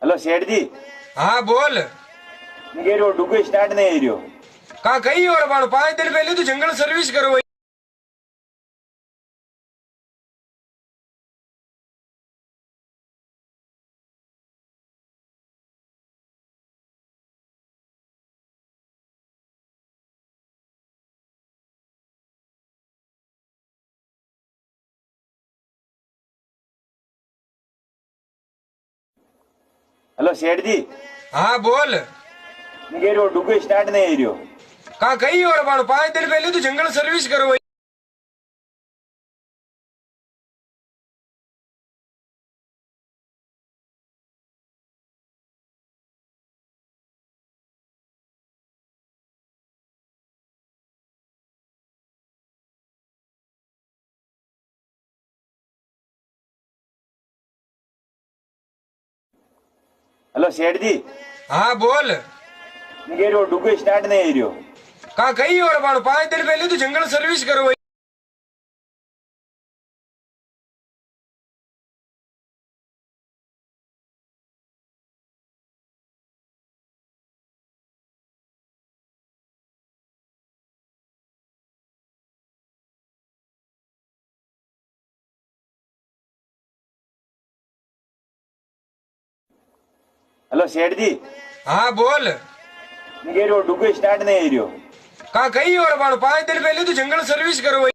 Hello सेठ जी। हाँ बोल। मेरे वो डुगो स्टार्ट नहीं रही हो। कहा कही और बाड़ो 5 दिन पहले तो जंगल सर्विस करो। हेलो सेठ जी। हाँ बोल। मेरे वो डुगो स्टार्ट नहीं रही हो। कहा कही और बाड़ो 5 दिन पहले तो जंगल सर्विस करो। हेलो सेठ जी। हाँ बोल। मेरे वो डुगो स्टार्ट नहीं रही हो। कहा कही और बाड़ो 5 दिन पहले तो जंगल सर्विस करो। हेलो सेठ जी। हाँ बोल। मेरे वो डुगो स्टार्ट नहीं रही हो। कहा कही और बाड़ो 5 दिन पहले तो जंगल सर्विस करो।